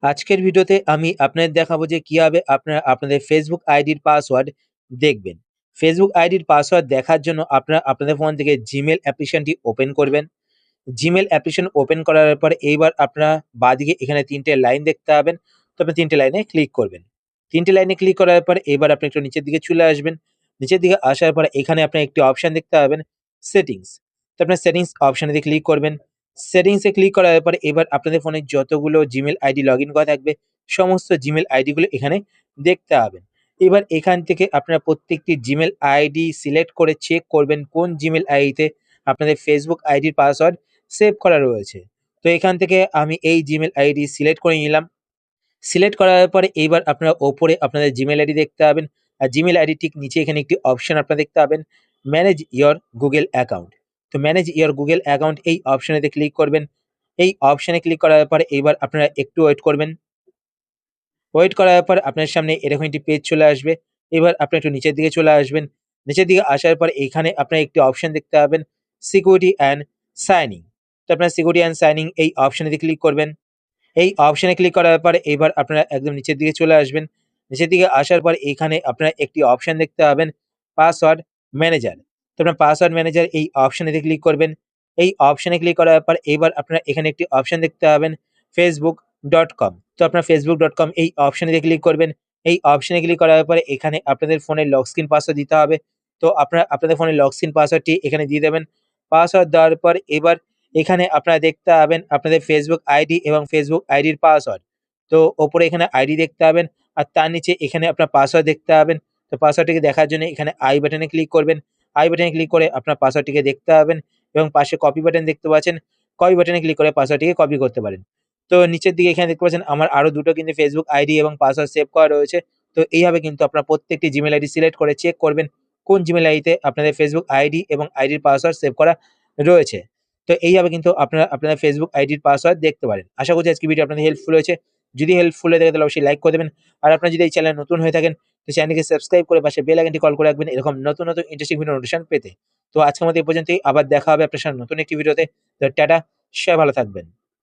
আজকের ভিডিওতে আমি আপনাদের দেখাবো যে কিভাবে আপনারা আপনাদের ফেসবুক আইডির পাসওয়ার্ড দেখবেন। ফেসবুক আইডির পাসওয়ার্ড দেখার জন্য আপনারা আপনাদের ফোন থেকে জিমেইল অ্যাপ্লিকেশনটি ওপেন করবেন। জিমেইল অ্যাপ্লিকেশন ওপেন করার পরে এইবার আপনারা বাঁদিকে এখানে ৩ টে লাইন দেখতে পাবেন। তো আপনি ৩ টে লাইনে ক্লিক করবেন। ৩ টে লাইনে ক্লিক করার পরে এবার আপনি একটু নিচের দিকে চলে আসবেন। নিচের দিকে আসার পরে এখানে আপনার একটি অপশন দেখতে পাবেন সেটিংস। তো আপনার সেটিংস অপশনে দিয়ে ক্লিক করবেন। সেটিংসে ক্লিক করার পরে এবার আপনাদের ফোনে যতগুলো জিমেইল আইডি লগইন করা থাকবে সমস্ত জিমেইল আইডিগুলো এখানে দেখতে পাবেন। এবার এখান থেকে আপনারা প্রত্যেকটি জিমেইল আইডি সিলেক্ট করে চেক করবেন কোন জিমেইল আইডিতে আপনাদের ফেসবুক আইডির পাসওয়ার্ড সেভ করা রয়েছে। তো এখান থেকে আমি এই জিমেইল আইডি সিলেক্ট করে নিলাম। সিলেক্ট করার পরে এইবার আপনারা ওপরে আপনাদের জিমেইল আইডি দেখতে পাবেন। আর জিমেইল আইডির ঠিক নিচে এখানে একটি অপশন আপনারা দেখতে পাবেন ম্যানেজ ইওর গুগল অ্যাকাউন্ট। তো ম্যানেজ ইওর গুগল অ্যাকাউন্ট এই অপশনেতে ক্লিক করবেন। এই অপশনে ক্লিক করার পরে এইবার আপনারা একটু ওয়েট করবেন। ওয়েট করার পর আপনার সামনে এরকম একটি পেজ চলে আসবে। এবার আপনি একটু নিচের দিকে চলে আসবেন। নিচের দিকে আসার পর এখানে আপনারা একটি অপশন দেখতে পাবেন সিকিউরিটি অ্যান্ড সাইনিং। তো আপনারা সিকিউরিটি অ্যান্ড সাইনিং এই অপশনেতে ক্লিক করবেন। এই অপশনে ক্লিক করার পর এবার আপনারা একদম নিচের দিকে চলে আসবেন। নিচের দিকে আসার পর এখানে আপনারা একটি অপশন দেখতে পাবেন পাসওয়ার্ড ম্যানেজার। তো আপনার পাসওয়ার্ড ম্যানেজার এই অপশনেতে ক্লিক করবেন। এই অপশনে ক্লিক করার পর এবার আপনারা এখানে একটি অপশন দেখতে পাবেন facebook.com। তো আপনার facebook.com এই অপশনে ক্লিক করবেন। এই অপশনে ক্লিক করার পরে এখানে আপনাদের ফোনের লক স্ক্রিন পাসওয়ার্ড দিতে হবে। তো আপনারা আপনাদের ফোনের লক স্ক্রিন পাসওয়ার্ডটি এখানে দিয়ে দেবেন। পাসওয়ার্ড দেওয়ার পর এবার এখানে আপনারা দেখতে পাবেন আপনাদের ফেসবুক আইডি এবং ফেসবুক আইডির পাসওয়ার্ড। তো ওপরে এখানে আইডি দেখতে পাবেন আর তার নিচে এখানে আপনার পাসওয়ার্ড দেখতে পাবেন। তো পাসওয়ার্ডটিকে দেখার জন্য এখানে আই বাটনে ক্লিক করবেন। আই বাটনে ক্লিক করে আপনার পাসওয়ার্ডটিকে দেখতে পাবেন এবং পাশে কপি বাটন দেখতে পাচ্ছেন। কপি বাটনে ক্লিক করে পাসওয়ার্ডটিকে কপি করতে পারেন। তো নিচের দিকে এখানে দেখতে পাচ্ছেন আমার আরো ২ টো কিন্তু ফেসবুক আইডি এবং পাসওয়ার্ড সেভ করা রয়েছে। তো এইভাবে কিন্তু আপনারা প্রত্যেকটি জিমেইল আইডি সিলেক্ট করে চেক করবেন কোন জিমেইল আইডিতে আপনাদের ফেসবুক আইডি এবং আইডির পাসওয়ার্ড সেভ করা রয়েছে। তো এইভাবে কিন্তু আপনারা আপনাদের ফেসবুক আইডির পাসওয়ার্ড দেখতে পারেন। আশা করছি আজকের ভিডিও আপনাদের হেল্পফুল হয়েছে। যদি হেল্পফুল হয়ে থাকে তাহলে অবশ্যই লাইক করে দেবেন। আর আপনারা যদি এই চ্যানেলে নতুন হয়ে থাকেন তো চ্যানেলটিকে সাবস্ক্রাইব করে পাশে বেল আইকনটি কল করে রাখবেন এরকম নতুন, নতুন ইন্টারেস্টিং ভিডিও নোটিফিকেশন পেতে। তো আজকের মতো এই পর্যন্তই। আবার দেখা হবে আপনার সাথে নতুন একটি ভিডিওতে। তো টাটা, সবাই ভালো থাকবেন।